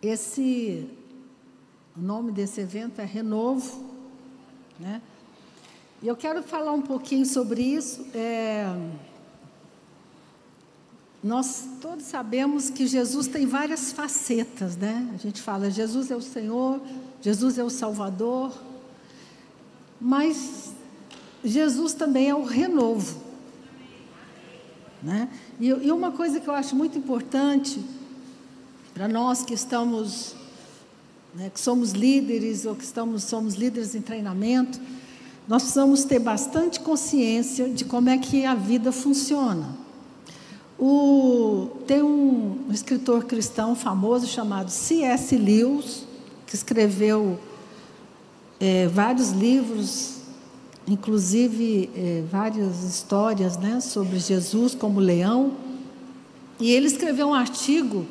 O nome desse evento é Renovo, né? E eu quero falar um pouquinho sobre isso. Nós todos sabemos que Jesus tem várias facetas, né? A gente fala, Jesus é o Senhor, Jesus é o Salvador, mas Jesus também é o renovo, né? E uma coisa que eu acho muito importante para nós que estamos, né, que somos líderes ou que somos líderes em treinamento, nós precisamos ter bastante consciência de como é que a vida funciona. Tem um escritor cristão famoso chamado C.S. Lewis, que escreveu vários livros, inclusive várias histórias, né, sobre Jesus como leão. E ele escreveu um artigo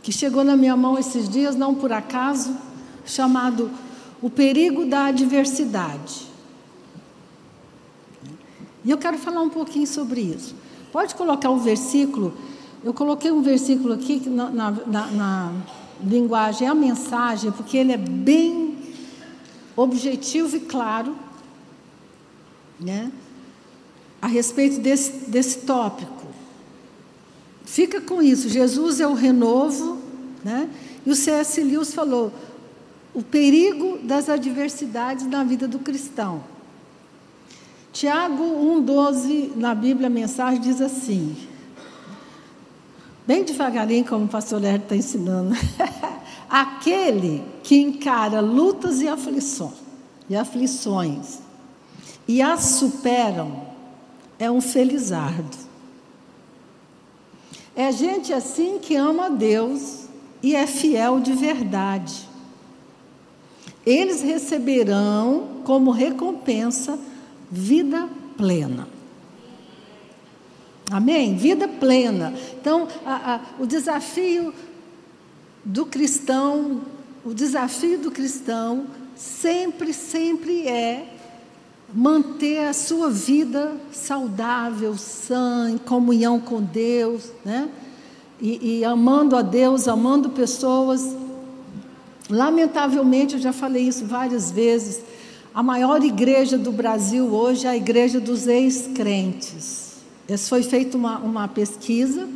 que chegou na minha mão esses dias, não por acaso, chamado O Perigo da Adversidade. E eu quero falar um pouquinho sobre isso. Pode colocar um versículo. Eu coloquei um versículo aqui na linguagem, a mensagem, porque ele é bem objetivo e claro, né, a respeito desse tópico. Fica com isso, Jesus é o renovo, né? E o C.S. Lewis falou, o perigo das adversidades na vida do cristão. Tiago 1,12, na Bíblia, a mensagem diz assim, bem devagarinho, como o pastor Lerdo está ensinando, aquele que encara lutas e aflições e as superam, é um felizardo. É gente assim que ama a Deus e é fiel de verdade. Eles receberão como recompensa vida plena. Amém? Vida plena. Então, o desafio do cristão sempre é manter a sua vida saudável, sã, em comunhão com Deus, né? E amando a Deus, amando pessoas. Lamentavelmente, eu já falei isso várias vezes, a maior igreja do Brasil hoje é a igreja dos ex-crentes. Foi feita uma pesquisa,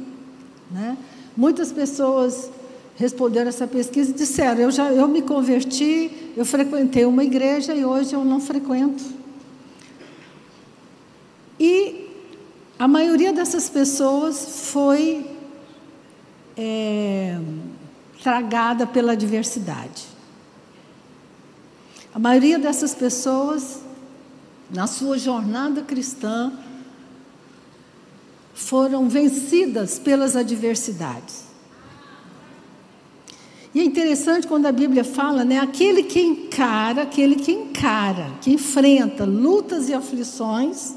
né? Muitas pessoas responderam essa pesquisa e disseram, eu me converti, eu frequentei uma igreja e hoje eu não frequento. E a maioria dessas pessoas foi tragada pela adversidade. A maioria dessas pessoas, na sua jornada cristã, foram vencidas pelas adversidades. E é interessante quando a Bíblia fala, né, aquele que encara, que enfrenta lutas e aflições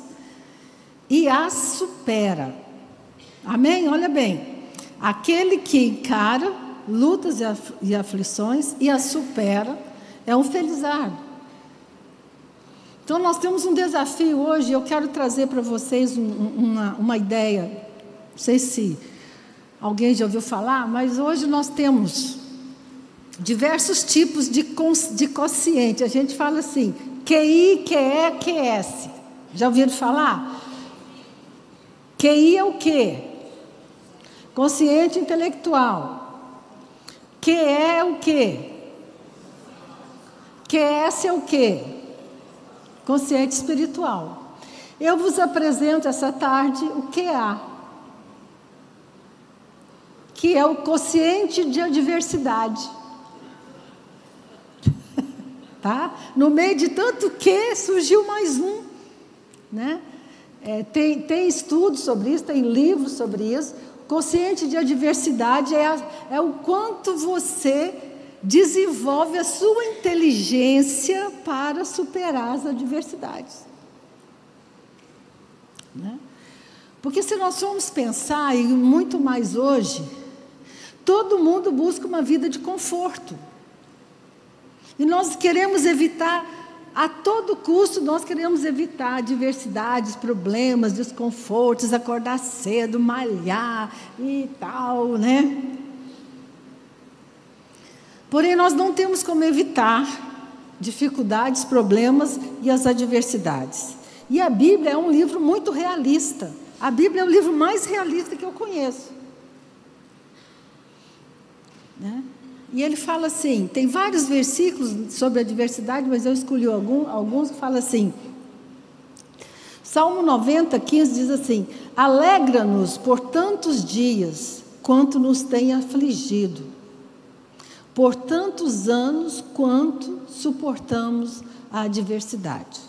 e as supera. Amém? Olha bem. Aquele que encara lutas e aflições e as supera é um felizardo. Então, nós temos um desafio hoje. Eu quero trazer para vocês uma ideia. Não sei se alguém já ouviu falar, mas hoje nós temos diversos tipos de quociente. A gente fala assim, QI, QE, QS. Já ouviram falar? QI é o quê? Consciente intelectual. QE é o quê? QS é o quê? Consciente espiritual. Eu vos apresento essa tarde o QA, que é o quociente de adversidade. Tá? No meio de tanto que, surgiu mais um, né? Tem estudos sobre isso, tem livros sobre isso. Quociente de adversidade é o quanto você desenvolve a sua inteligência para superar as adversidades, né? Porque se nós formos pensar, e muito mais hoje, todo mundo busca uma vida de conforto. E nós queremos evitar, a todo custo, nós queremos evitar adversidades, problemas, desconfortos, acordar cedo, malhar e tal, né? Porém, nós não temos como evitar dificuldades, problemas e as adversidades. E a Bíblia é um livro muito realista. A Bíblia é o livro mais realista que eu conheço. Né? E ele fala assim, tem vários versículos sobre a adversidade, mas eu escolhi alguns que falam assim. Salmo 90, 15 diz assim: alegra-nos por tantos dias quanto nos tem afligido, por tantos anos quanto suportamos a adversidade.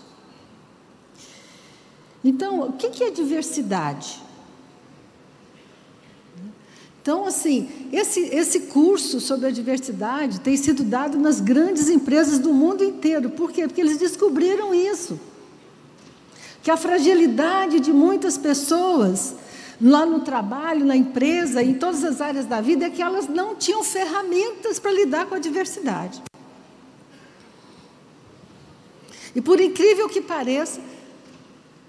Então, o que é adversidade? Então, assim, esse curso sobre a adversidade tem sido dado nas grandes empresas do mundo inteiro. Por quê? Porque eles descobriram isso. Que a fragilidade de muitas pessoas, lá no trabalho, na empresa, em todas as áreas da vida, é que elas não tinham ferramentas para lidar com a adversidade. E por incrível que pareça,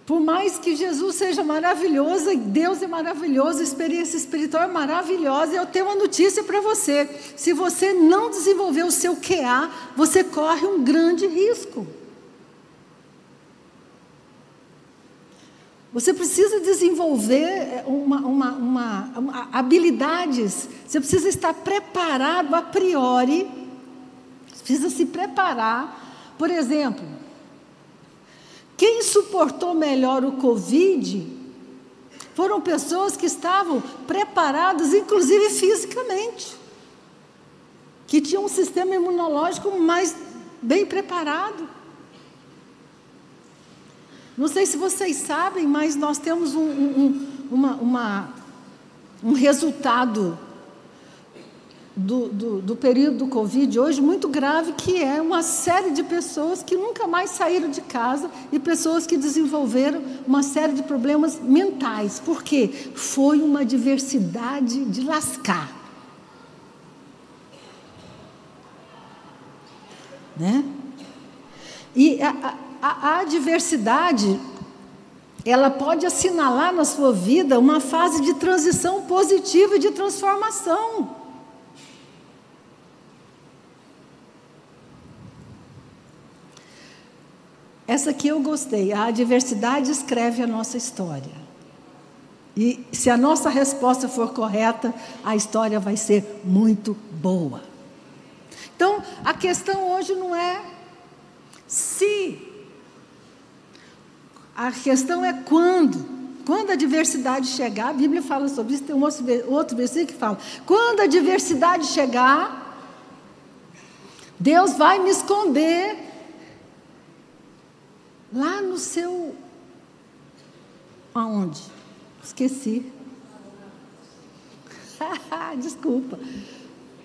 por mais que Jesus seja maravilhoso, Deus é maravilhoso, a experiência espiritual é maravilhosa, eu tenho uma notícia para você. Se você não desenvolver o seu QA, você corre um grande risco. Você precisa desenvolver habilidades, você precisa estar preparado a priori, precisa se preparar. Por exemplo, quem suportou melhor o Covid foram pessoas que estavam preparadas, inclusive fisicamente, que tinham um sistema imunológico mais bem preparado. Não sei se vocês sabem, mas nós temos um resultado do período do Covid hoje muito grave, que é uma série de pessoas que nunca mais saíram de casa e pessoas que desenvolveram uma série de problemas mentais. Por quê? Foi uma diversidade de lascar. Né? E a adversidade, ela pode assinalar na sua vida uma fase de transição positiva e de transformação. Essa aqui eu gostei. A adversidade escreve a nossa história. E se a nossa resposta for correta, a história vai ser muito boa. Então, a questão hoje não é se. A questão é quando. Quando a adversidade chegar, a Bíblia fala sobre isso, tem um outro versículo que fala: quando a adversidade chegar, Deus vai me esconder lá no seu... Aonde? Esqueci. Desculpa.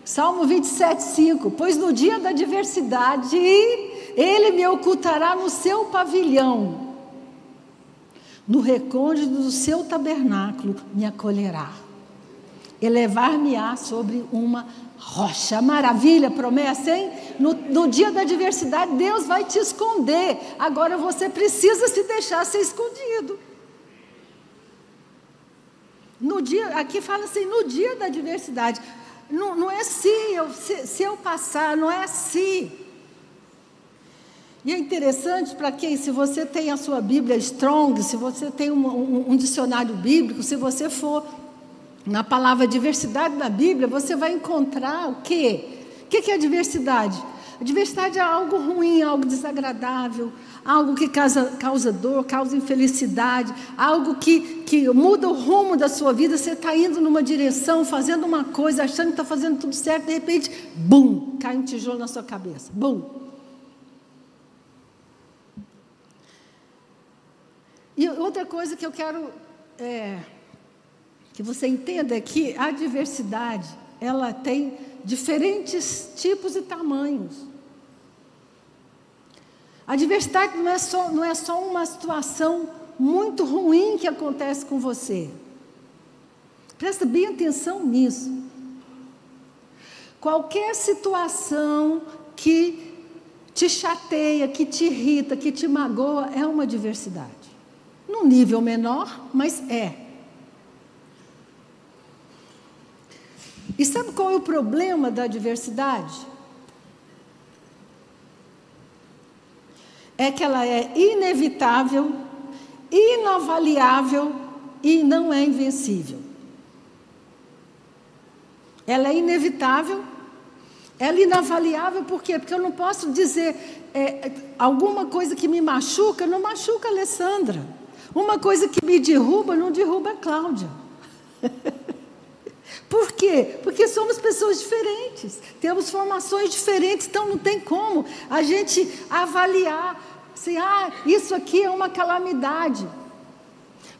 Salmo 27, 5. Pois no dia da adversidade, Ele me ocultará no seu pavilhão, no recôndito do seu tabernáculo me acolherá. Elevar-me-á sobre uma rocha. Maravilha, promessa, hein? No dia da adversidade, Deus vai te esconder. Agora você precisa se deixar ser escondido. Aqui fala assim, no dia da adversidade. Não é se eu passar, não é se. E é interessante para quem, se você tem a sua Bíblia Strong, se você tem um dicionário bíblico, se você for na palavra diversidade na Bíblia, você vai encontrar o quê? O que é adversidade? A diversidade é algo ruim, algo desagradável, algo que causa dor, causa infelicidade, algo que muda o rumo da sua vida. Você está indo numa direção, fazendo uma coisa, achando que está fazendo tudo certo, de repente, bum, cai um tijolo na sua cabeça, bum. E outra coisa que eu quero que você entenda é que a diversidade, ela tem diferentes tipos e tamanhos. A diversidade não é só uma situação muito ruim que acontece com você. Presta bem atenção nisso. Qualquer situação que te chateia, que te irrita, que te magoa, é uma adversidade. Num nível menor, mas é. E sabe qual é o problema da adversidade? é que ela é inevitável, inavaliável e não é invencível. Ela é inevitável, ela é inavaliável, por quê? Porque eu não posso dizer alguma coisa que me machuca, não machuca a Alessandra. Uma coisa que me derruba, não derruba a Cláudia. Por quê? Porque somos pessoas diferentes, temos formações diferentes, então não tem como a gente avaliar assim, isso aqui é uma calamidade.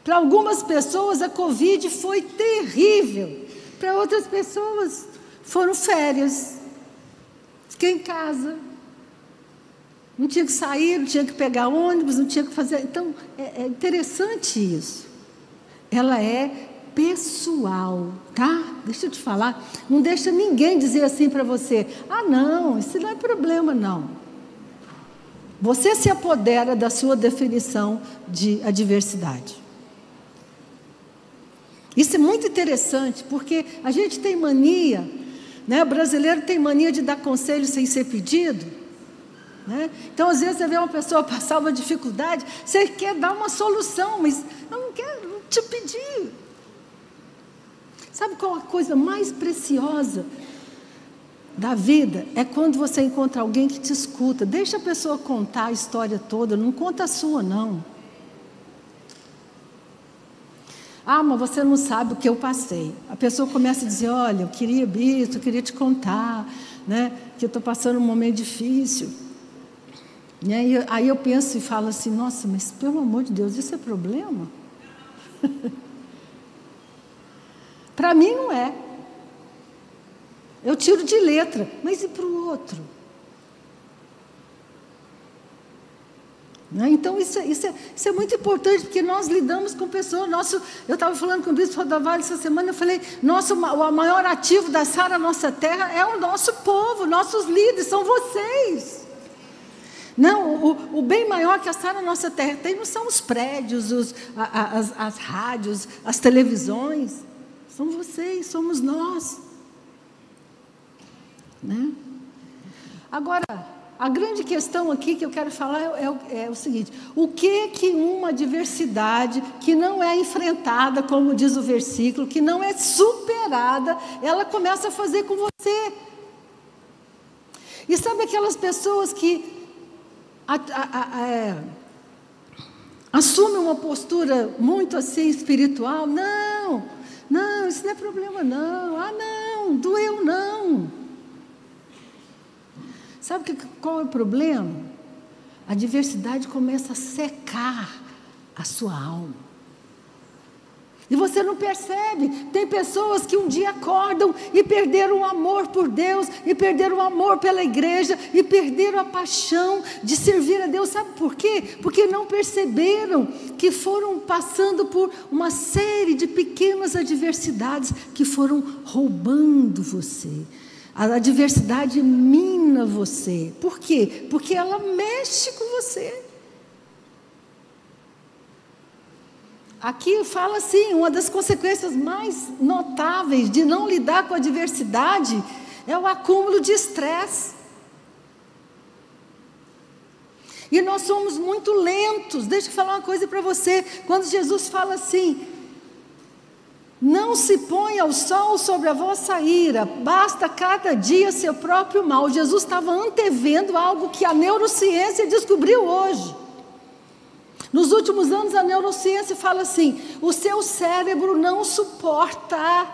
Para algumas pessoas a Covid foi terrível, para outras pessoas foram férias, fiquei em casa, não tinha que sair, não tinha que pegar ônibus, não tinha que fazer. Então é interessante isso. Ela é pessoal, tá? Deixa eu te falar, não deixa ninguém dizer assim para você, não, isso não é problema não. Você se apodera da sua definição de adversidade. Isso é muito interessante, porque a gente tem mania, né? O brasileiro tem mania de dar conselho sem ser pedido, né? Então às vezes você vê uma pessoa passar uma dificuldade, você quer dar uma solução, mas eu não quero te pedir. Sabe qual a coisa mais preciosa da vida? É quando você encontra alguém que te escuta. Deixa a pessoa contar a história toda, não conta a sua, não. Mas você não sabe o que eu passei. A pessoa começa a dizer, olha, eu queria isso, eu queria te contar, né, que eu estou passando um momento difícil. E aí eu penso e falo assim, nossa, mas pelo amor de Deus, isso é problema? Para mim não é. Eu tiro de letra, mas e para o outro? Né? Então isso é muito importante, porque nós lidamos com pessoas. Eu estava falando com o bispo Rodovalho essa semana, eu falei, o maior ativo da Sara Nossa Terra é o nosso povo, nossos líderes, são vocês. Não, o bem maior que a Sara Nossa Terra tem não são os prédios, as rádios, as televisões. São vocês, somos nós. Né? Agora, a grande questão aqui que eu quero falar é o seguinte: o que uma adversidade que não é enfrentada, como diz o versículo, que não é superada, ela começa a fazer com você? E sabe aquelas pessoas que assumem uma postura muito assim espiritual? Não, isso não é problema não. Não, doeu não. Sabe qual é o problema? A adversidade começa a secar a sua alma. E você não percebe. Tem pessoas que um dia acordam e perderam o amor por Deus, e perderam o amor pela igreja, e perderam a paixão de servir a Deus. Sabe por quê? Porque não perceberam que foram passando por uma série de pequenas adversidades que foram roubando você. A adversidade mina você. Por quê? Porque ela mexe com você. Aqui fala assim, uma das consequências mais notáveis de não lidar com a adversidade é o acúmulo de estresse. E nós somos muito lentos. Deixa eu falar uma coisa para você. Quando Jesus fala assim, não se ponha o sol sobre a vossa ira, basta cada dia seu próprio mal. Jesus estava antevendo algo que a neurociência descobriu hoje. Nos últimos anos a neurociência fala assim, o seu cérebro não suporta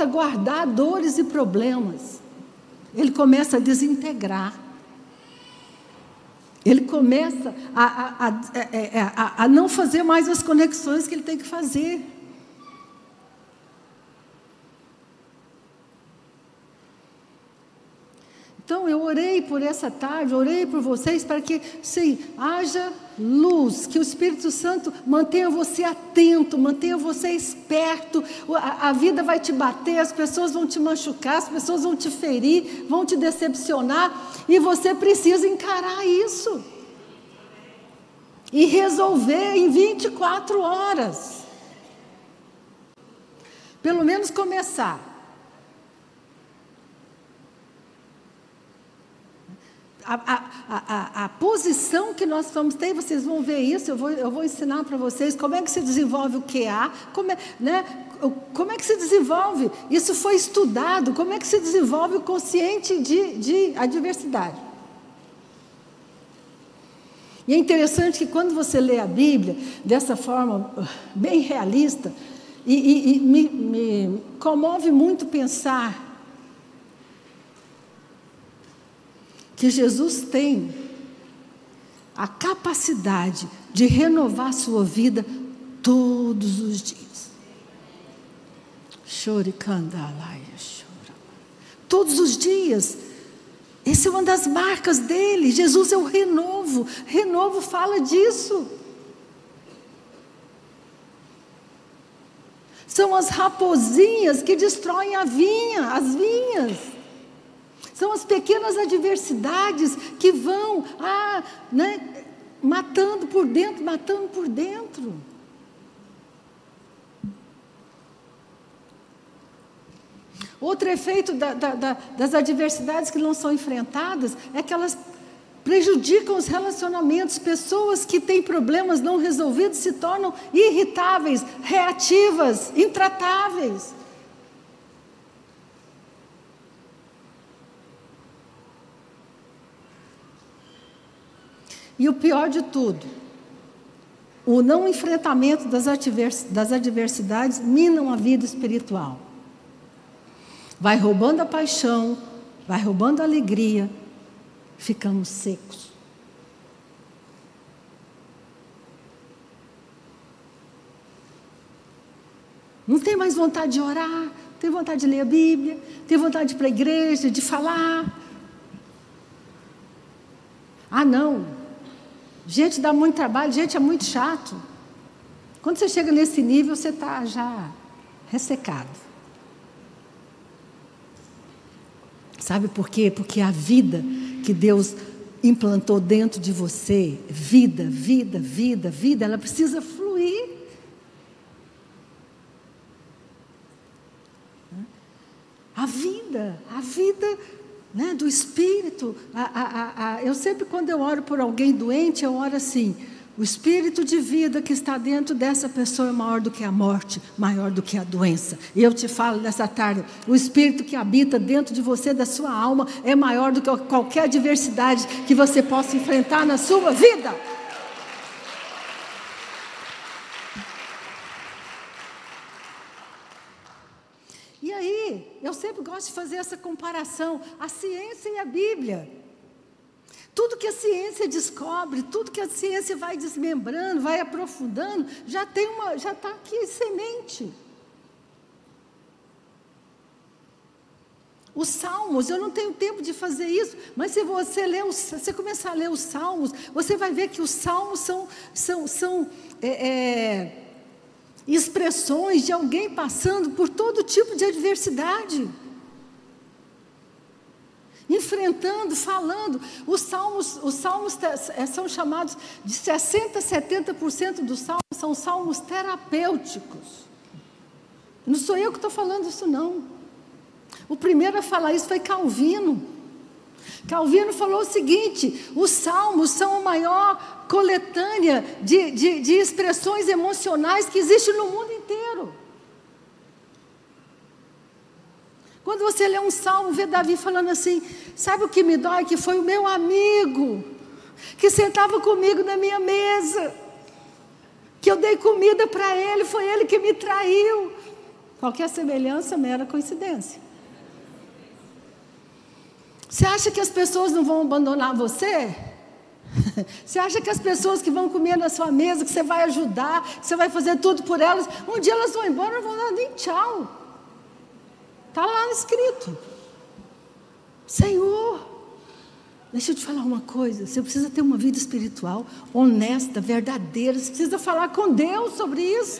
guardar dores e problemas. Ele começa a desintegrar. Ele começa a não fazer mais as conexões que ele tem que fazer. Então eu orei por essa tarde, orei por vocês para que, sim, haja luz, que o Espírito Santo mantenha você atento, mantenha você esperto. A vida vai te bater, as pessoas vão te machucar, as pessoas vão te ferir, vão te decepcionar, e você precisa encarar isso e resolver em 24 horas. Pelo menos começar. a posição que nós vamos ter, vocês vão ver isso, eu vou ensinar para vocês como é que se desenvolve o QA, como é que se desenvolve, isso foi estudado, como é que se desenvolve o consciente de adversidade. E é interessante que quando você lê a Bíblia dessa forma bem realista, e me comove muito pensar que Jesus tem a capacidade de renovar a sua vida todos os dias. Todos os dias. Essa é uma das marcas dele. Jesus é o renovo. Renovo fala disso. São as raposinhas que destroem as vinhas. São as pequenas adversidades que vão matando por dentro. Outro efeito das adversidades que não são enfrentadas é que elas prejudicam os relacionamentos. Pessoas que têm problemas não resolvidos se tornam irritáveis, reativas, intratáveis. E o pior de tudo, o não enfrentamento das adversidades minam a vida espiritual. Vai roubando a paixão, vai roubando a alegria, ficamos secos. Não tem mais vontade de orar, tem vontade de ler a Bíblia, tem vontade de ir para a igreja, de falar. Ah, não, gente dá muito trabalho, gente é muito chato. Quando você chega nesse nível, você está já ressecado. Sabe por quê? Porque a vida que Deus implantou dentro de você, vida, ela precisa fluir. A vida, né, do Espírito. Eu sempre, quando eu oro por alguém doente, eu oro assim: o Espírito de vida que está dentro dessa pessoa é maior do que a morte, maior do que a doença. E eu te falo nessa tarde, o Espírito que habita dentro de você, da sua alma, é maior do que qualquer adversidade que você possa enfrentar na sua vida. E aí, eu sempre gosto de fazer essa comparação, a ciência e a Bíblia. Tudo que a ciência descobre, tudo que a ciência vai desmembrando, vai aprofundando, já está aqui em semente. Os Salmos, eu não tenho tempo de fazer isso, mas se você começar a ler os Salmos, você vai ver que os Salmos são expressões de alguém passando por todo tipo de adversidade. Enfrentando, falando. Os salmos são chamados de 60%, 70% dos salmos são salmos terapêuticos. Não sou eu que estou falando isso, não. O primeiro a falar isso foi Calvino. Calvino falou o seguinte: os salmos são a maior coletânea de expressões emocionais que existe no mundo inteiro. Quando você lê um salmo, vê Davi falando assim: sabe o que me dói? Que foi o meu amigo, que sentava comigo na minha mesa, que eu dei comida para ele, foi ele que me traiu. Qualquer semelhança, mera coincidência. Você acha que as pessoas não vão abandonar você? Você acha que as pessoas que vão comer na sua mesa, que você vai ajudar, que você vai fazer tudo por elas, um dia elas vão embora, não vão dar nem tchau. Está lá escrito. Senhor, deixa eu te falar uma coisa. Você precisa ter uma vida espiritual honesta, verdadeira. Você precisa falar com Deus sobre isso.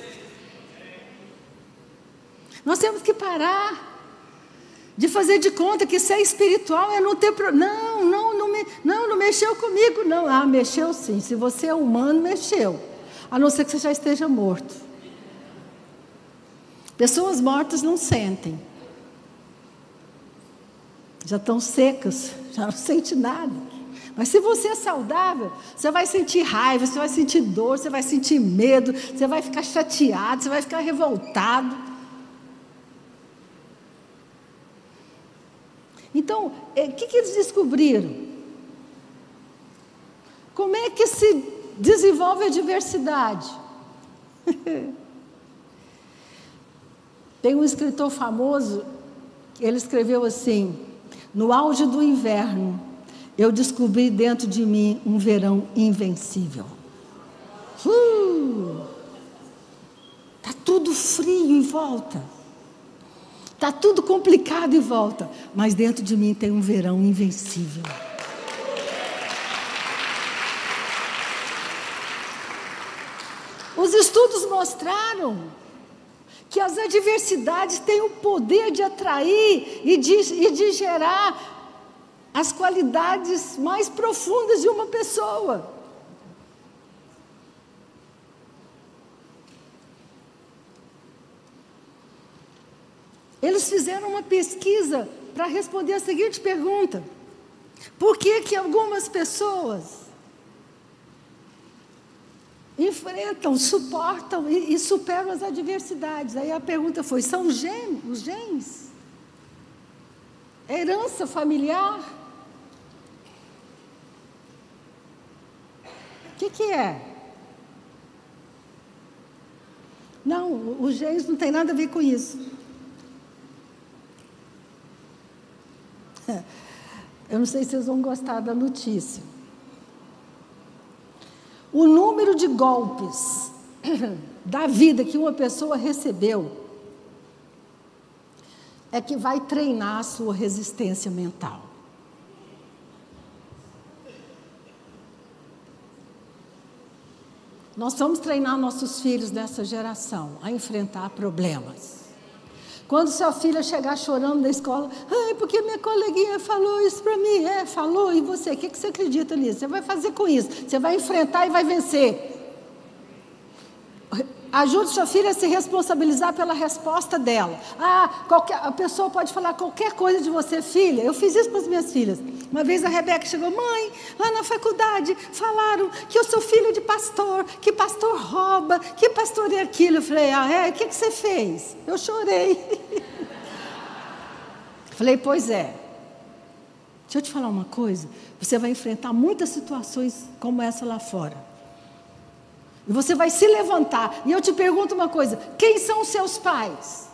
Nós temos que parar de fazer de conta que ser espiritual é não ter não mexeu comigo, não. Ah, mexeu sim. Se você é humano, mexeu. A não ser que você já esteja morto. Pessoas mortas não sentem. Já estão secas, já não sente nada. Mas se você é saudável, você vai sentir raiva, você vai sentir dor, você vai sentir medo, você vai ficar chateado, você vai ficar revoltado. Então, o que eles descobriram? Como é que se desenvolve a diversidade? Tem um escritor famoso, ele escreveu assim: no auge do inverno, eu descobri dentro de mim um verão invencível. Está tudo frio em volta. Está tudo complicado em volta. Mas dentro de mim tem um verão invencível. Os estudos mostraram que as adversidades têm o poder de atrair e de gerar as qualidades mais profundas de uma pessoa. Eles fizeram uma pesquisa para responder a seguinte pergunta: por que algumas pessoas enfrentam, suportam e superam as adversidades? Aí a pergunta foi: são os genes? Herança familiar? O que é? Não, os genes não tem nada a ver com isso. Eu não sei se vocês vão gostar da notícia. O número de golpes da vida que uma pessoa recebeu é que vai treinar a sua resistência mental. Nós vamos treinar nossos filhos dessa geração a enfrentar problemas. Quando sua filha chegar chorando da escola: ai, porque minha coleguinha falou isso para mim. Falou, e você? O que você acredita nisso? Você vai fazer com isso? Você vai enfrentar e vai vencer. Ajude sua filha a se responsabilizar pela resposta dela. A pessoa pode falar qualquer coisa de você: filha. Eu fiz isso para as minhas filhas. Uma vez a Rebeca chegou: mãe, lá na faculdade falaram que eu sou filha de pastor, que pastor rouba, que pastor é aquilo. Eu falei: o que você fez? Eu chorei. Falei: pois é. Deixa eu te falar uma coisa. Você vai enfrentar muitas situações como essa lá fora. E você vai se levantar. E eu te pergunto uma coisa: quem são os seus pais?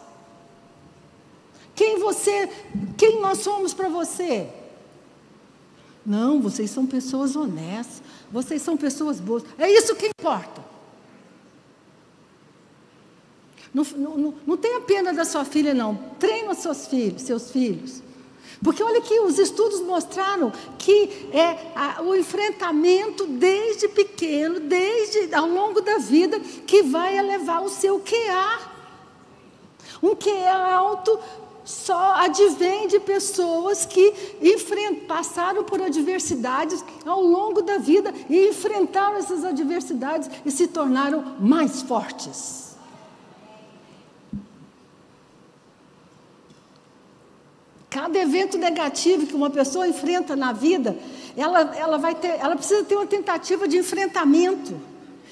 Quem nós somos para você? Não, vocês são pessoas honestas. Vocês são pessoas boas. É isso que importa. Não tenha pena da sua filha, não. Treina seus filhos. Porque olha que os estudos mostraram que o enfrentamento desde pequeno, ao longo da vida, que vai elevar o seu QA. Um QA alto só advém de pessoas que passaram por adversidades ao longo da vida e enfrentaram essas adversidades e se tornaram mais fortes. Cada evento negativo que uma pessoa enfrenta na vida, ela precisa ter uma tentativa de enfrentamento.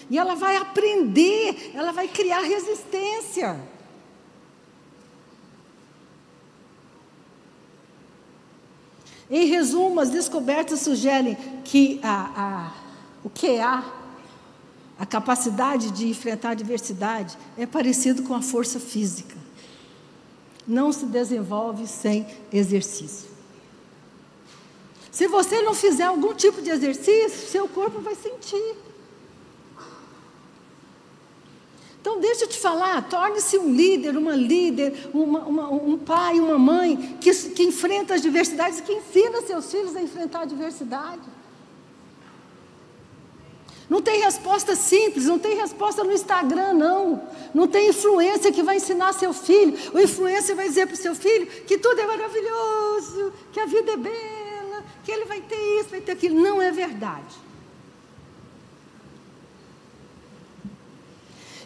E ela vai aprender, ela vai criar resistência. Em resumo, as descobertas sugerem que o QA, a capacidade de enfrentar a adversidade, é parecido com a força física. Não se desenvolve sem exercício. Se você não fizer algum tipo de exercício, seu corpo vai sentir. Então, deixa eu te falar, torne-se um líder, uma líder, um pai, uma mãe que enfrenta as adversidades e que ensina seus filhos a enfrentar a adversidade. Não tem resposta simples, não tem resposta no Instagram, não. Não tem influência que vai ensinar seu filho. O influencer vai dizer para o seu filho que tudo é maravilhoso, que a vida é bela, que ele vai ter isso, vai ter aquilo. Não é verdade.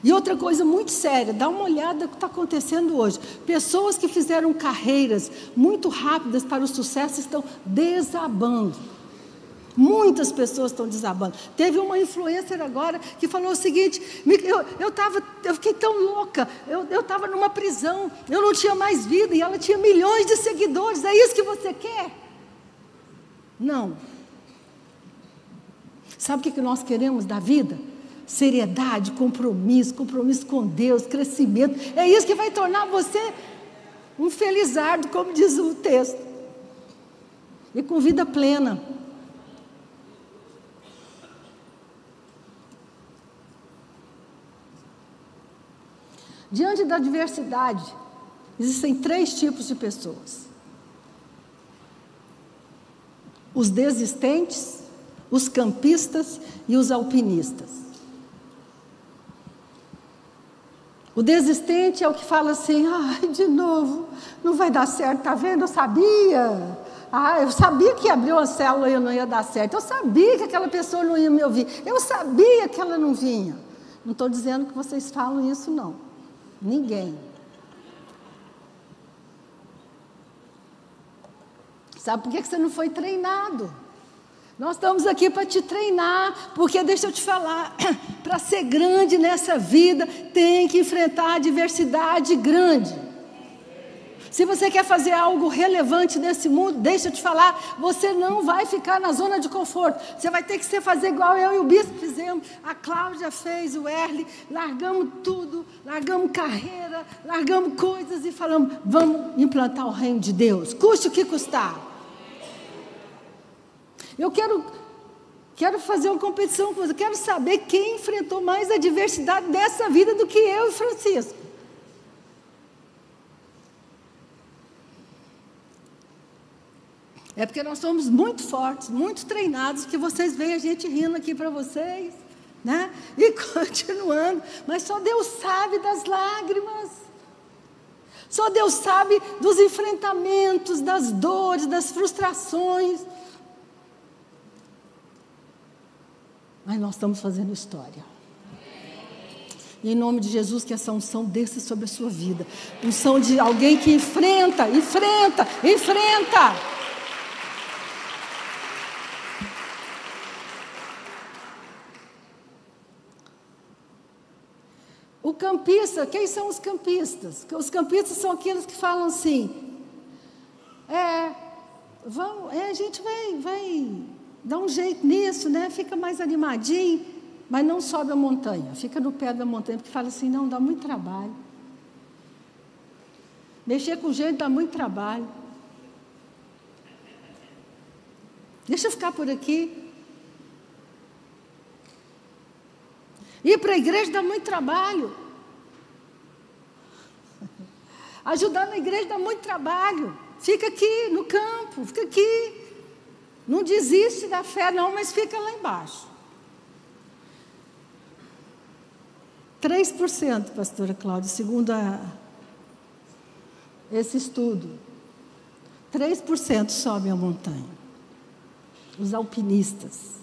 E outra coisa muito séria, dá uma olhada no que está acontecendo hoje. Pessoas que fizeram carreiras muito rápidas para o sucesso estão desabando. Muitas pessoas estão desabando. Teve uma influencer agora que falou o seguinte: eu fiquei tão louca, eu estava numa prisão, eu não tinha mais vida, e ela tinha milhões de seguidores. É isso que você quer? Não. Sabe o que nós queremos da vida? Seriedade, compromisso com Deus, crescimento. É isso que vai tornar você um felizardo, como diz o texto, e com vida plena. Diante da diversidade, existem 3 tipos de pessoas: os desistentes, os campistas e os alpinistas. O desistente é o que fala assim: ai, de novo, não vai dar certo, tá vendo? Eu sabia. Eu sabia que abrir uma célula e não ia dar certo. Eu sabia que aquela pessoa não ia me ouvir. Eu sabia que ela não vinha. Não estou dizendo que vocês falam isso, não. Ninguém. Sabe por que você não foi treinado? Nós estamos aqui para te treinar, porque deixa eu te falar, para ser grande nessa vida, tem que enfrentar adversidade grande. Se você quer fazer algo relevante nesse mundo, deixa eu te falar, você não vai ficar na zona de conforto. Você vai ter que fazer igual eu e o bispo fizemos, a Cláudia fez, o Erle, largamos tudo, largamos carreira, largamos coisas e falamos: vamos implantar o reino de Deus, custe o que custar. Eu quero fazer uma competição com você. Eu quero saber quem enfrentou mais adversidade dessa vida do que eu e Francisco. É porque nós somos muito fortes, muito treinados, que vocês veem a gente rindo aqui para vocês, né? E continuando. Mas só Deus sabe das lágrimas. Só Deus sabe dos enfrentamentos, das dores, das frustrações. Mas nós estamos fazendo história. E em nome de Jesus, que essa unção desça sobre a sua vida. Unção de alguém que enfrenta. O campista, quem são os campistas? Os campistas são aqueles que falam assim: a gente vai dar um jeito nisso, né? Fica mais animadinho, mas não sobe a montanha, fica no pé da montanha, porque fala assim: não, dá muito trabalho. Mexer com gente dá muito trabalho. Deixa eu ficar por aqui. Ir para a igreja dá muito trabalho. Ajudar na igreja dá muito trabalho. Fica aqui no campo, fica aqui. Não desiste da fé, não, mas fica lá embaixo. 3%, pastora Cláudia, segundo esse estudo. 3% sobem a montanha. Os alpinistas.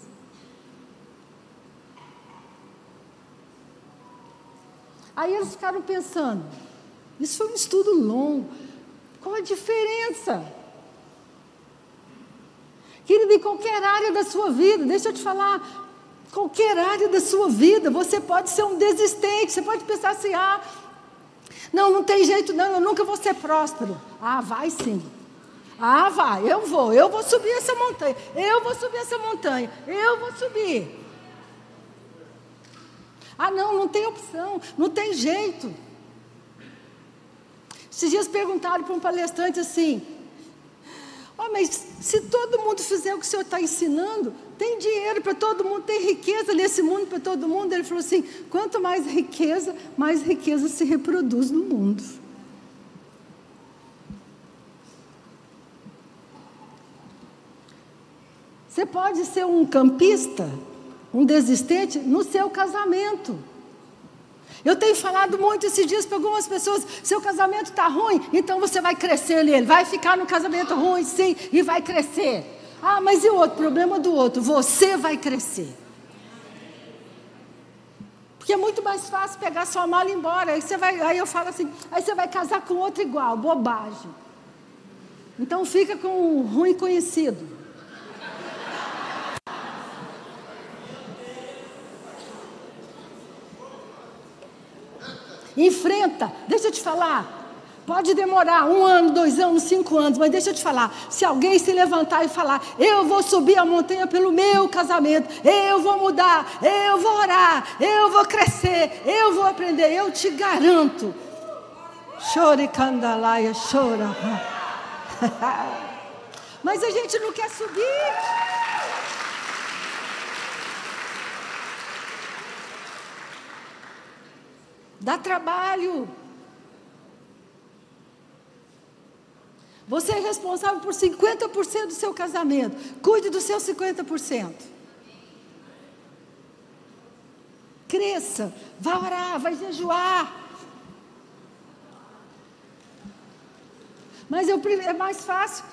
Aí eles ficaram pensando, isso foi um estudo longo, qual a diferença? Querido, em qualquer área da sua vida, deixa eu te falar, qualquer área da sua vida, você pode ser um desistente, você pode pensar assim: não tem jeito não, eu nunca vou ser próspero. Vai sim. Vai, eu vou subir essa montanha, eu vou subir. Não tem opção, não tem jeito. Esses dias perguntaram para um palestrante assim: mas se todo mundo fizer o que o senhor está ensinando, tem dinheiro para todo mundo, tem riqueza nesse mundo para todo mundo. Ele falou assim: quanto mais riqueza se reproduz no mundo. Você pode ser um campista, um desistente no seu casamento. Eu tenho falado muito esses dias para algumas pessoas: seu casamento está ruim, então você vai crescer nele, vai ficar no casamento ruim, sim, e vai crescer. Mas e o outro? Problema do outro, você vai crescer. Porque é muito mais fácil pegar sua mala e ir embora. Aí eu falo assim: aí você vai casar com outro igual, bobagem. Então fica com um ruim conhecido. Enfrenta. Deixa eu te falar. Pode demorar 1 ano, 2 anos, 5 anos, mas deixa eu te falar, se alguém se levantar e falar, eu vou subir a montanha pelo meu casamento, eu vou mudar, eu vou orar, eu vou crescer, eu vou aprender, eu te garanto. Chore candalaia, chora. Mas a gente não quer subir. Dá trabalho. Você é responsável por 50% do seu casamento. Cuide dos seus 50%. Cresça, vai orar, vai jejuar. Mas é mais fácil.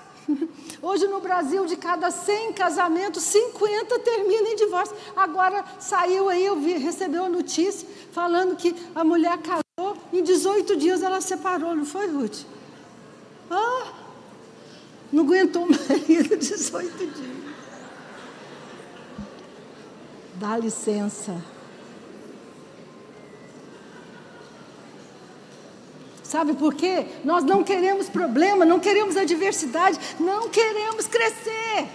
Hoje no Brasil, de cada 100 casamentos, 50 terminam em divórcio. Agora saiu aí, recebeu a notícia falando que a mulher casou, em 18 dias ela separou, não foi, Ruth? Não aguentou o marido 18 dias. Dá licença. Sabe por quê? Nós não queremos problema, não queremos adversidade, não queremos crescer.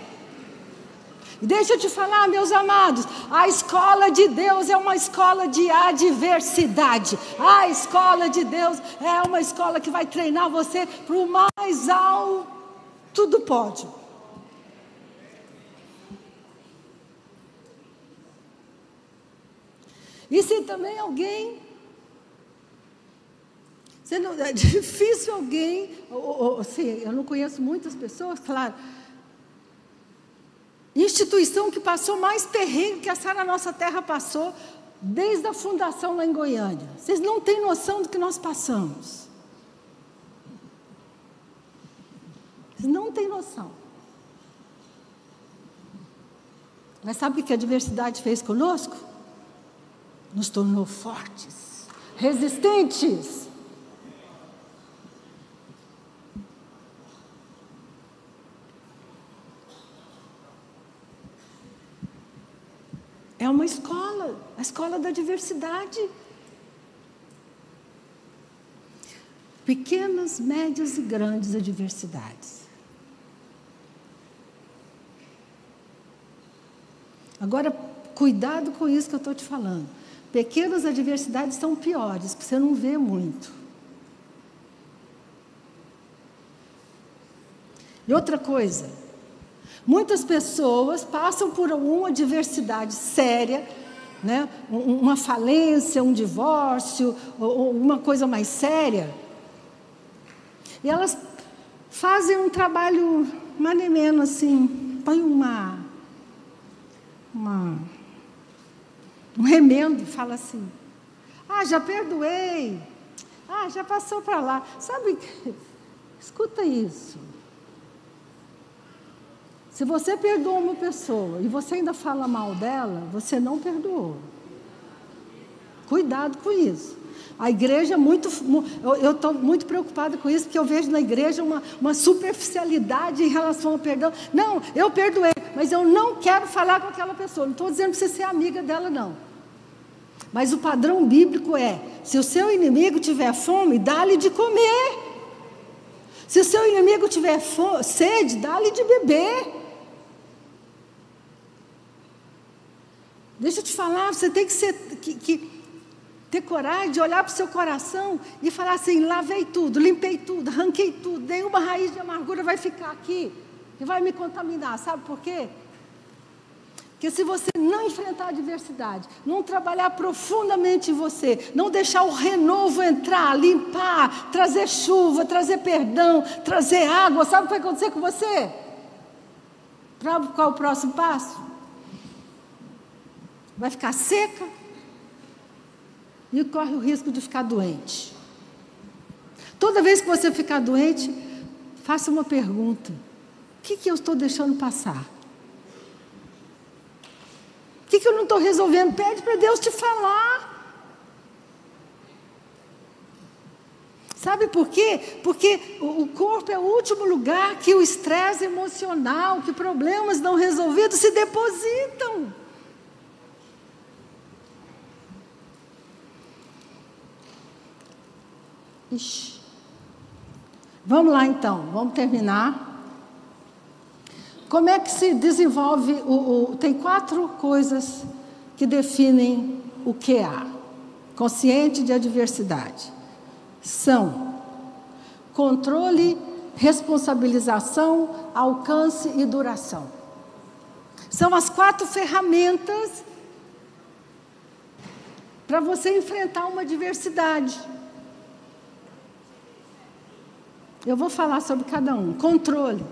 Deixa eu te falar, meus amados, a escola de Deus é uma escola de adversidade. A escola de Deus é uma escola que vai treinar você para o mais alto do pódio. E se também alguém... é difícil alguém... Assim, eu não conheço muitas pessoas, claro... Instituição que passou mais perrengue que essa nossa terra passou, desde a fundação lá em Goiânia. Vocês não têm noção do que nós passamos. Vocês não têm noção. Mas sabe o que a adversidade fez conosco? Nos tornou fortes, resistentes. É uma escola, a escola da diversidade. Pequenas, médias e grandes adversidades. Agora, cuidado com isso que eu estou te falando. Pequenas adversidades são piores, porque você não vê muito. E outra coisa, muitas pessoas passam por uma adversidade séria, né? Uma falência, um divórcio, ou uma coisa mais séria, e elas fazem um trabalho mais ou menos assim, põe um remendo, fala assim, já perdoei, já passou para lá, sabe, escuta isso. Se você perdoa uma pessoa e você ainda fala mal dela, você não perdoou. Cuidado com isso. A igreja eu estou muito preocupada com isso, porque eu vejo na igreja uma superficialidade em relação ao perdão. Não, eu perdoei, mas eu não quero falar com aquela pessoa. Não estou dizendo para você ser amiga dela, não. Mas o padrão bíblico é, se o seu inimigo tiver fome, dá-lhe de comer. Se o seu inimigo tiver sede, dá-lhe de beber. Deixa eu te falar, você tem que ter coragem de olhar para o seu coração e falar assim, lavei tudo, limpei tudo, arranquei tudo, nenhuma raiz de amargura vai ficar aqui e vai me contaminar. Sabe por quê? Porque se você não enfrentar a adversidade, não trabalhar profundamente em você, não deixar o renovo entrar, limpar, trazer chuva, trazer perdão, trazer água, sabe o que vai acontecer com você? Qual é o próximo passo? Vai ficar seca e corre o risco de ficar doente. Toda vez que você ficar doente, faça uma pergunta: o que eu estou deixando passar? O que eu não estou resolvendo? Pede para Deus te falar. Sabe por quê? Porque o corpo é o último lugar que o estresse emocional, que problemas não resolvidos se depositam. Ixi. Vamos lá então, vamos terminar. Como é que se desenvolve tem 4 coisas que definem o QA, consciente de adversidade. São controle, responsabilização, alcance e duração. São as 4 ferramentas para você enfrentar uma adversidade. Eu vou falar sobre cada um. Controle.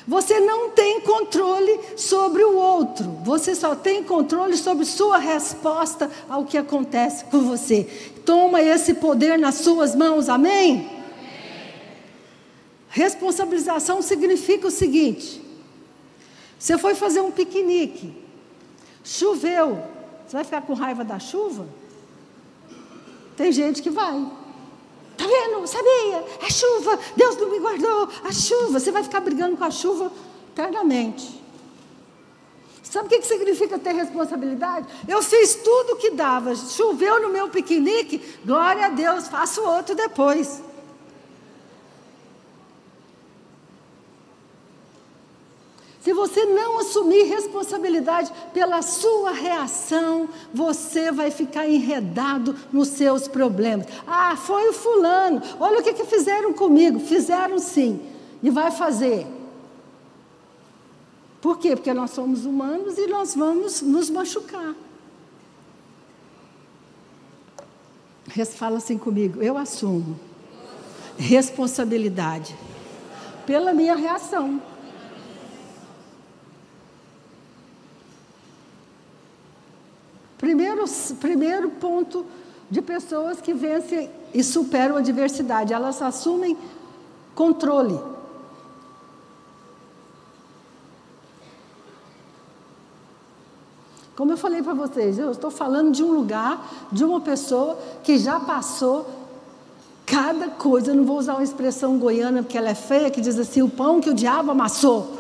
Você não tem controle sobre o outro. Você só tem controle sobre sua resposta ao que acontece com você. Toma esse poder nas suas mãos. Amém? Responsabilização significa o seguinte: você foi fazer um piquenique, choveu, você vai ficar com raiva da chuva? Tem gente que vai. Tá vendo? Sabia? A chuva, Deus não me guardou. A chuva, você vai ficar brigando com a chuva eternamente. Sabe o que significa ter responsabilidade? Eu fiz tudo o que dava, choveu no meu piquenique, glória a Deus, faço outro depois. Se você não assumir responsabilidade pela sua reação, você vai ficar enredado nos seus problemas. Ah, foi o fulano, olha o que fizeram comigo. Fizeram sim, e vai fazer. Por quê? Porque nós somos humanos e nós vamos nos machucar. Fala assim comigo: eu assumo responsabilidade pela minha reação. Primeiro ponto de pessoas que vencem e superam a adversidade: elas assumem controle. Como eu falei para vocês, eu estou falando de um lugar, de uma pessoa que já passou cada coisa. Eu não vou usar uma expressão goiana porque ela é feia, que diz assim: o pão que o diabo amassou.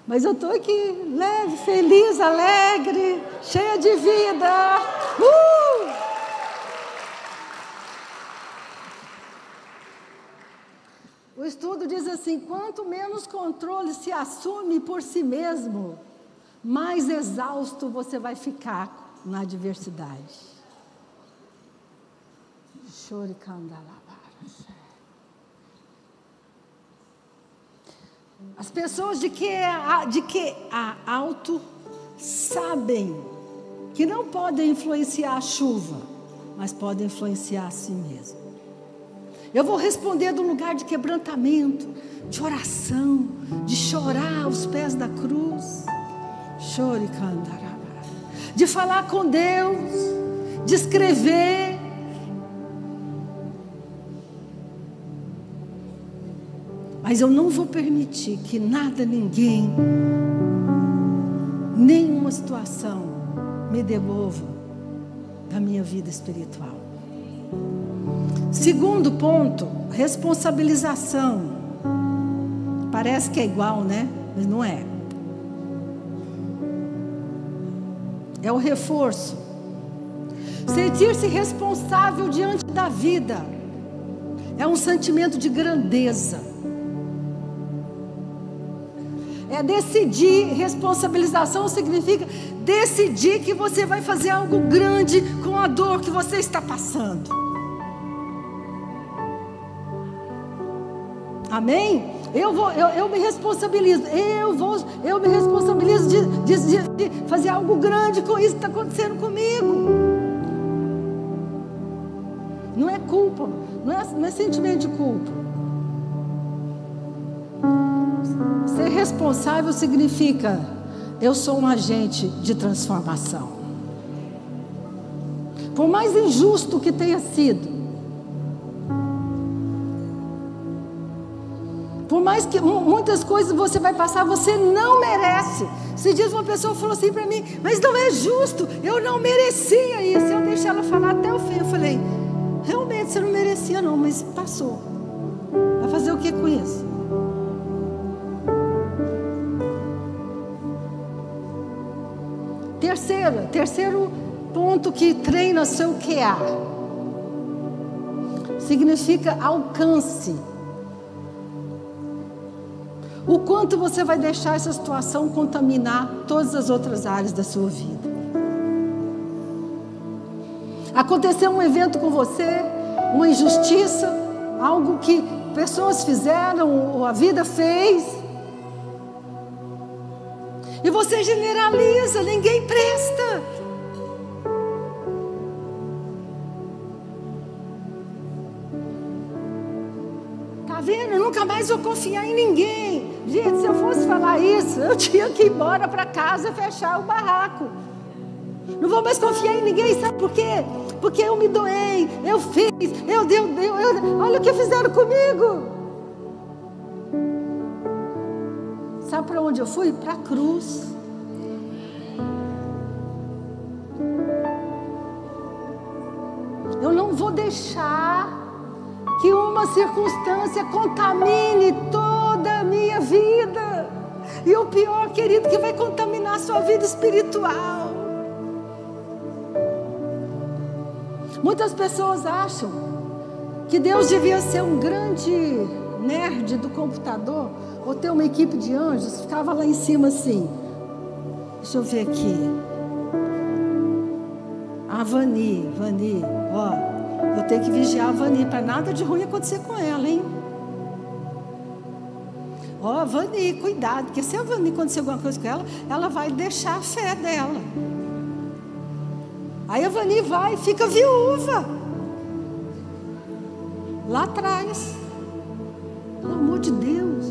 Mas eu estou aqui, leve, feliz, alegre, cheia de vida. O estudo diz assim: quanto menos controle se assume por si mesmo, mais exausto você vai ficar na adversidade. As pessoas de que há alto sabem que não podem influenciar a chuva, mas podem influenciar a si mesmo. Eu vou responder de um lugar de quebrantamento, de oração, de chorar aos pés da cruz, de falar com Deus, de escrever. Mas eu não vou permitir que nada, ninguém, nenhuma situação me devolva da minha vida espiritual. Segundo ponto, responsabilização. Parece que é igual, né? Mas não é. É o reforço. Sentir-se responsável diante da vida é um sentimento de grandeza. É decidir. Responsabilização significa decidir que você vai fazer algo grande com a dor que você está passando. Amém? Eu me responsabilizo. Eu me responsabilizo de fazer algo grande com isso que está acontecendo comigo. Não é culpa, não é sentimento de culpa. Ser responsável significa: eu sou um agente de transformação. Por mais injusto que tenha sido, por mais que muitas coisas você vai passar, você não merece. Se diz, uma pessoa falou assim para mim: mas não é justo, eu não merecia isso. Eu deixei ela falar até o fim. Eu falei: realmente você não merecia não, mas passou. Vai fazer o que com isso? terceiro ponto que treina seu QA. Significa alcance. O quanto você vai deixar essa situação contaminar todas as outras áreas da sua vida. Aconteceu um evento com você, uma injustiça, algo que pessoas fizeram, ou a vida fez. E você generaliza, ninguém presta. Tá vendo? Eu nunca mais vou confiar em ninguém. Gente, se eu fosse falar isso, eu tinha que ir embora para casa e fechar o barraco. Não vou mais confiar em ninguém, sabe por quê? Porque eu me doei, eu fiz, olha o que fizeram comigo. Sabe para onde eu fui? Para a cruz. Eu não vou deixar que uma circunstância contamine toda a minha vida. E o pior, querido, que vai contaminar a sua vida espiritual. Muitas pessoas acham que Deus devia ser um grande nerd do computador, ou ter uma equipe de anjos, ficava lá em cima assim. Deixa eu ver aqui. A Vani, ó, eu tenho que vigiar a Vani para nada de ruim acontecer com ela, hein? Ó, Vani, cuidado, porque se a Vani acontecer alguma coisa com ela, ela vai deixar a fé dela. Aí a Vani vai e fica viúva. Lá atrás. Pelo amor de Deus.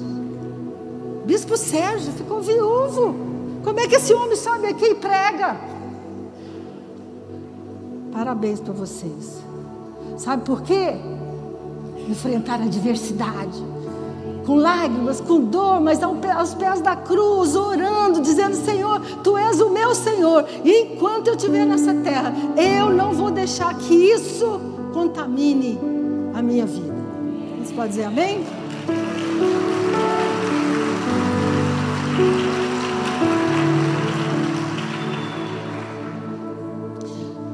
Bispo Sérgio ficou viúvo. Como é que esse homem sobe aqui e prega? Parabéns para vocês. Sabe por quê? Enfrentar a adversidade. Com lágrimas, com dor, mas aos pés da cruz, orando, dizendo: Senhor, Tu és o meu Senhor. E enquanto eu estiver nessa terra, eu não vou deixar que isso contamine a minha vida. Você pode dizer amém?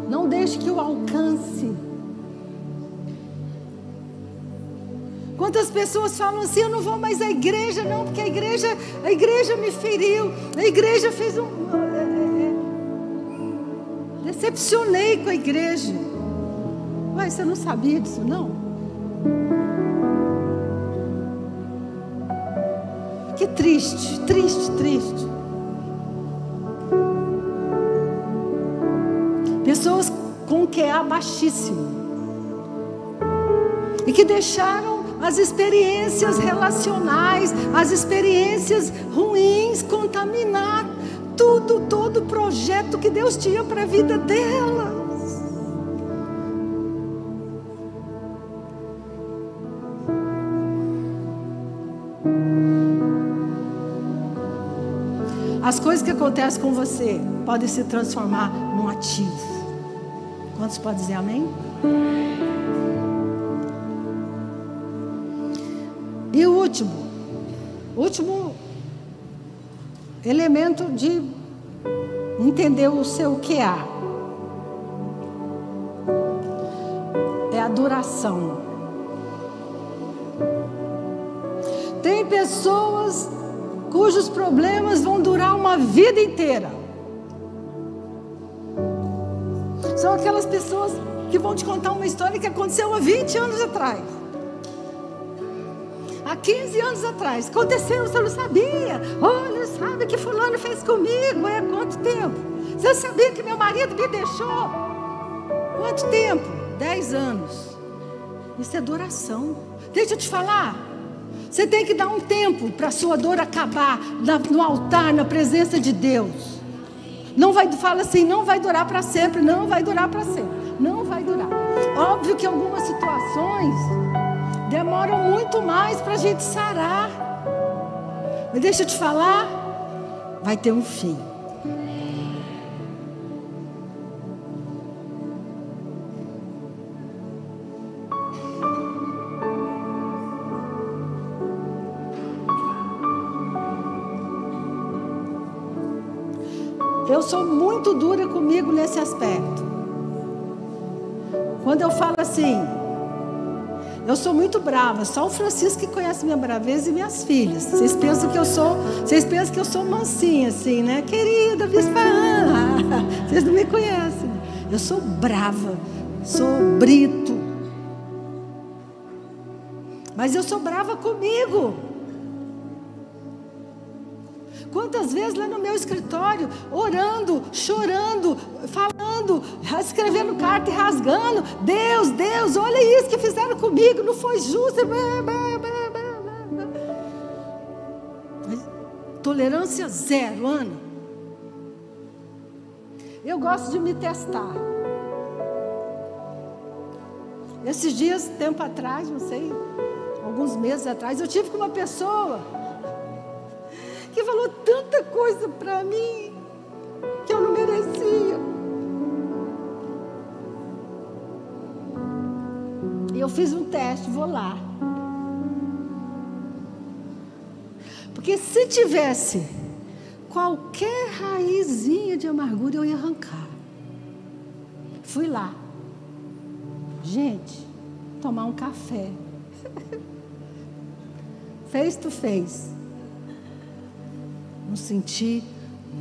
Não deixe que o alcance. Quantas pessoas falam assim: eu não vou mais à igreja, não, porque a igreja me feriu, a igreja fez decepcionei com a igreja. Ué, você não sabia disso, não? Que triste, triste, triste. Pessoas com QA baixíssimo e que deixaram as experiências relacionais, as experiências ruins contaminar todo o projeto que Deus tinha para a vida delas. As coisas que acontecem com você podem se transformar num ativo. Quantos podem dizer amém? E o último elemento de entender o seu QA é a duração. Tem pessoas cujos problemas vão durar uma vida inteira. São aquelas pessoas que vão te contar uma história que aconteceu há 20 anos atrás. Há 15 anos atrás, aconteceu, você não sabia. Olha, sabe o que fulano fez comigo? É quanto tempo? Você sabia que meu marido me deixou? Quanto tempo? 10 anos. Isso é duração. Deixa eu te falar. Você tem que dar um tempo para a sua dor acabar no altar, na presença de Deus. Não vai, fala assim, não vai durar para sempre. Não vai durar para sempre. Não vai durar. Óbvio que algumas situações demoram muito mais para a gente sarar. Mas deixa eu te falar, vai ter um fim. Eu sou muito dura comigo nesse aspecto. Quando eu falo assim, eu sou muito brava. Só o Francisco que conhece minha braveza e minhas filhas. Vocês pensam que eu sou mansinha assim, né? Querida Bispa Ana, vocês não me conhecem. Eu sou brava, sou brito. Mas eu sou brava comigo. Quantas vezes lá no meu escritório, orando, chorando, falando, escrevendo carta e rasgando. Deus, olha isso que fizeram comigo, não foi justo. Mas, tolerância zero, Ana. Eu gosto de me testar. Esses dias, tempo atrás, não sei, alguns meses atrás, eu tive com uma pessoa que falou tanta coisa para mim que eu não merecia. E eu fiz um teste, vou lá. Porque se tivesse qualquer raizinha de amargura, eu ia arrancar. Fui lá. Gente, tomar um café. Face to face. Não senti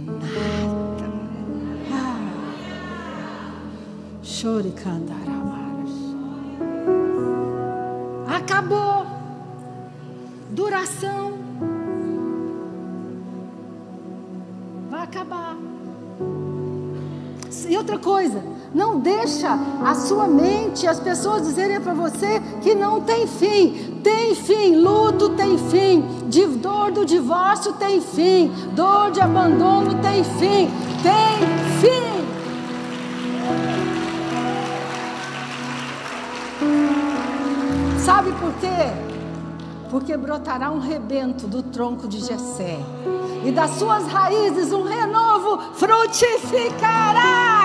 nada. Chore candaramaras. Acabou. Duração. Vai acabar. E outra coisa, não deixa a sua mente, as pessoas dizerem para você que não tem fim. Tem fim, luto tem fim, dor do divórcio tem fim, dor de abandono tem fim, tem fim. Sabe por quê? Porque brotará um rebento do tronco de Jessé, e das suas raízes um renovo frutificará.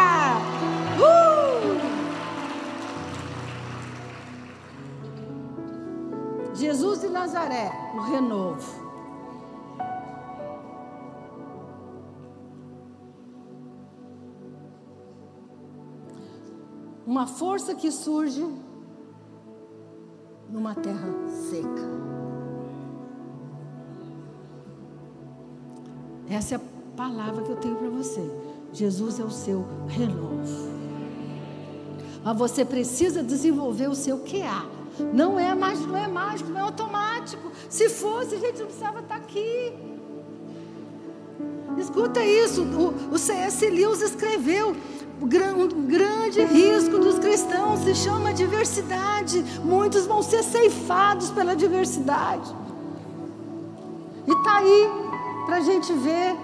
Jesus de Nazaré, o renovo. Uma força que surge numa terra seca. Essa é a palavra que eu tenho para você. Jesus é o seu renovo. Mas você precisa desenvolver o seu QA. Não é mágico, não é automático. Se fosse, a gente não precisava estar aqui. Escuta isso, o C.S. Lewis escreveu: um grande risco dos cristãos se chama diversidade. Muitos vão ser ceifados pela diversidade. E está aí para a gente ver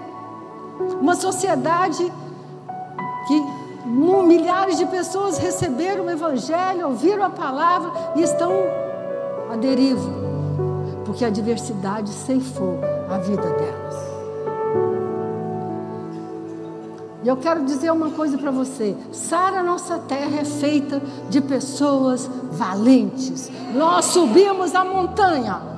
uma sociedade que milhares de pessoas receberam o Evangelho, ouviram a palavra e estão à deriva, porque a diversidade ceifou a vida delas. E eu quero dizer uma coisa para você: Sara, nossa terra é feita de pessoas valentes. Nós subimos a montanha.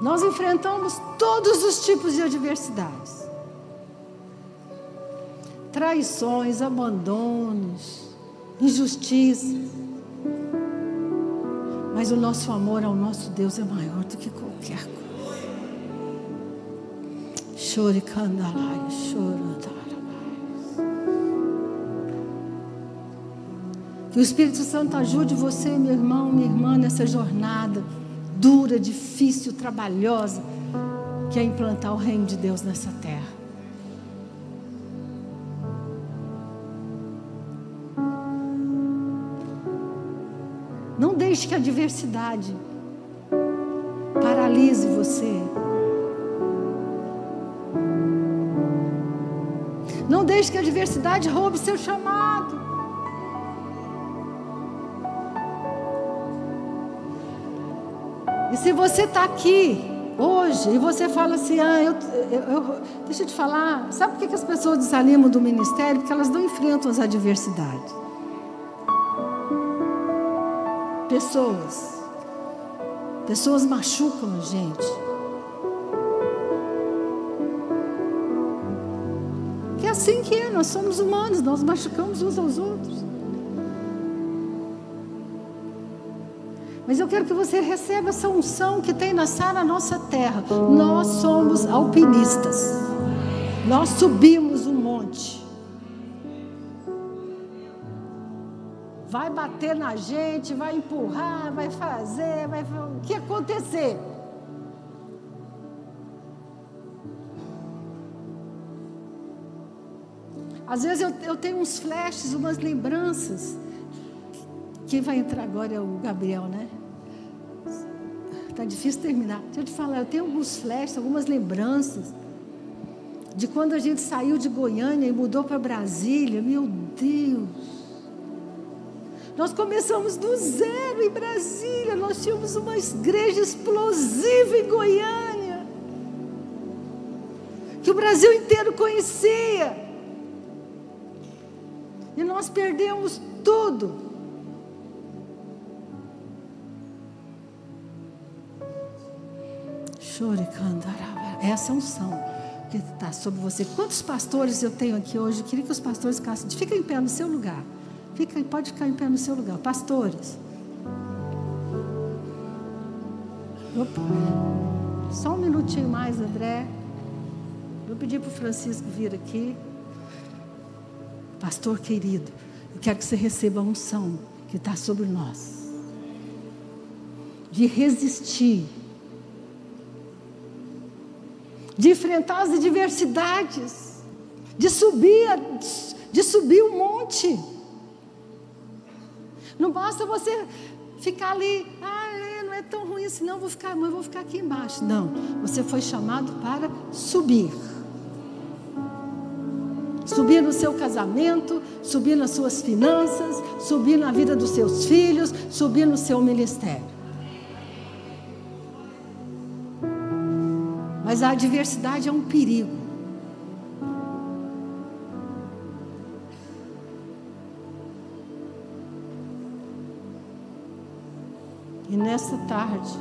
Nós enfrentamos todos os tipos de adversidades. Traições, abandonos, injustiças. Mas o nosso amor ao nosso Deus é maior do que qualquer coisa. Chore candalai, chore. Que o Espírito Santo ajude você, meu irmão, minha irmã, nessa jornada dura, difícil, trabalhosa, que é implantar o reino de Deus nessa terra. Não deixe que a adversidade paralise você. Não deixe que a adversidade roube seu chamado. E se você está aqui hoje e você fala assim, deixa eu te falar, sabe por que as pessoas desanimam do ministério? Porque elas não enfrentam as adversidades. Pessoas machucam a gente. Que é assim que é, nós somos humanos, nós machucamos uns aos outros. Mas eu quero que você receba essa unção que tem nascido na nossa terra. Nós somos alpinistas. Nós subimos um monte. Vai bater na gente, vai empurrar, vai fazer, o que acontecer? Às vezes eu tenho uns flashes, umas lembranças. Quem vai entrar agora é o Gabriel, né? Está difícil terminar. Deixa eu te falar, eu tenho alguns flashes, algumas lembranças de quando a gente saiu de Goiânia e mudou para Brasília. Meu Deus! Nós começamos do zero em Brasília. Nós tínhamos uma igreja explosiva em Goiânia, que o Brasil inteiro conhecia. E nós perdemos tudo. Essa é a unção que está sobre você. Quantos pastores eu tenho aqui hoje? Eu queria que os pastores ficassem. Fica em pé no seu lugar. Pode ficar em pé no seu lugar. Pastores. Opa. Só um minutinho mais, André. Vou pedir para o Francisco vir aqui. Pastor querido, eu quero que você receba a unção que está sobre nós. De resistir. De enfrentar as adversidades. De subir um monte. Não basta você ficar ali, não é tão ruim assim, não, vou ficar aqui embaixo. Não, você foi chamado para subir. Subir no seu casamento, subir nas suas finanças, subir na vida dos seus filhos, subir no seu ministério. Mas a adversidade é um perigo. E nessa tarde,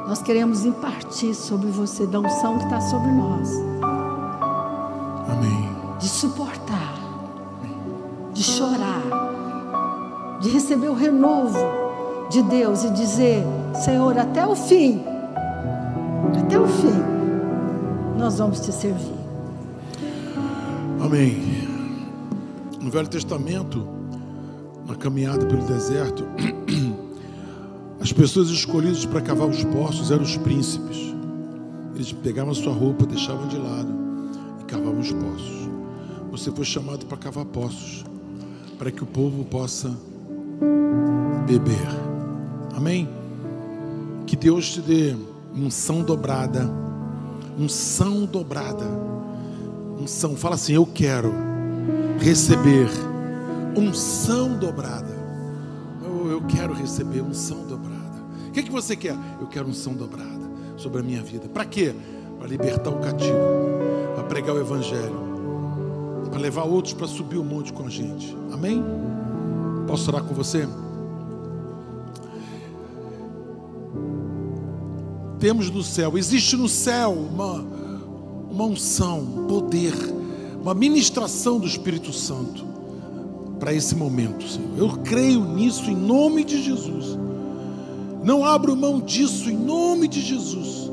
nós queremos impartir sobre você da unção que está sobre nós. Amém. De suportar, de chorar, de receber o renovo de Deus e dizer: Senhor, até o fim, nós vamos te servir. Amém. No Velho Testamento, na caminhada pelo deserto, as pessoas escolhidas para cavar os poços eram os príncipes. Eles pegavam a sua roupa, deixavam de lado e cavavam os poços. Você foi chamado para cavar poços, para que o povo possa beber. Amém? Que Deus te dê unção dobrada. Unção dobrada. Unção, fala assim: eu quero receber unção dobrada. Eu quero receber unção dobrada. O que você quer? Eu quero unção dobrada sobre a minha vida. Para quê? Para libertar o cativo, para pregar o evangelho, para levar outros para subir o monte com a gente. Amém? Posso orar com você? Temos no céu, existe no céu uma unção, um poder, uma ministração do Espírito Santo para esse momento, Senhor. Eu creio nisso em nome de Jesus. Não abro mão disso em nome de Jesus.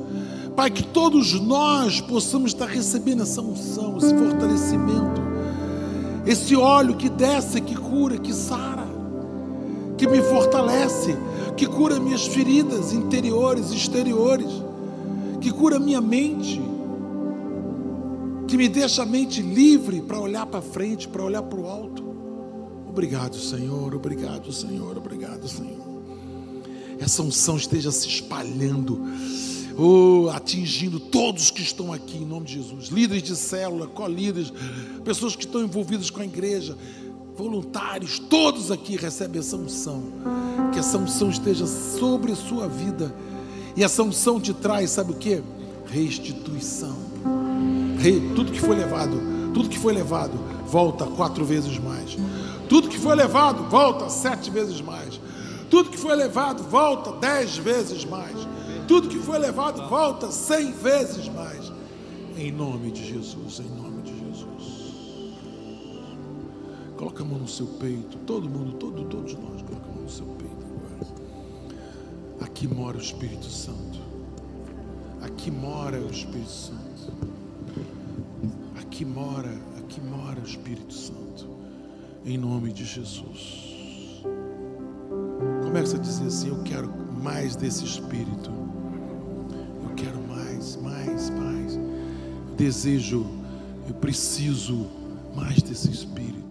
Pai, que todos nós possamos estar recebendo essa unção, esse fortalecimento, esse óleo que desce, que cura, que sara, que me fortalece, que cura minhas feridas interiores e exteriores, que cura minha mente, que me deixa a mente livre para olhar para frente, para olhar para o alto. Obrigado, Senhor, obrigado, Senhor, obrigado, Senhor. Essa unção esteja se espalhando, atingindo todos que estão aqui em nome de Jesus. Líderes de célula, co-líderes, pessoas que estão envolvidas com a igreja, voluntários, todos aqui recebem essa unção. Que essa unção esteja sobre a sua vida. E essa unção te traz, sabe o que? Restituição. Tudo que foi levado, volta 4 vezes mais. Tudo que foi levado, volta 7 vezes mais. Tudo que foi levado, volta 10 vezes mais. Tudo que foi levado, volta 100 vezes mais. Em nome de Jesus, em nome de Jesus. Coloca a mão no seu peito. Todo mundo, todos nós, coloca a mão no seu peito agora. Aqui mora o Espírito Santo. Aqui mora o Espírito Santo. Aqui mora o Espírito Santo. Em nome de Jesus. Começa a dizer assim: eu quero mais desse Espírito. Eu quero mais. Eu desejo, eu preciso mais desse Espírito.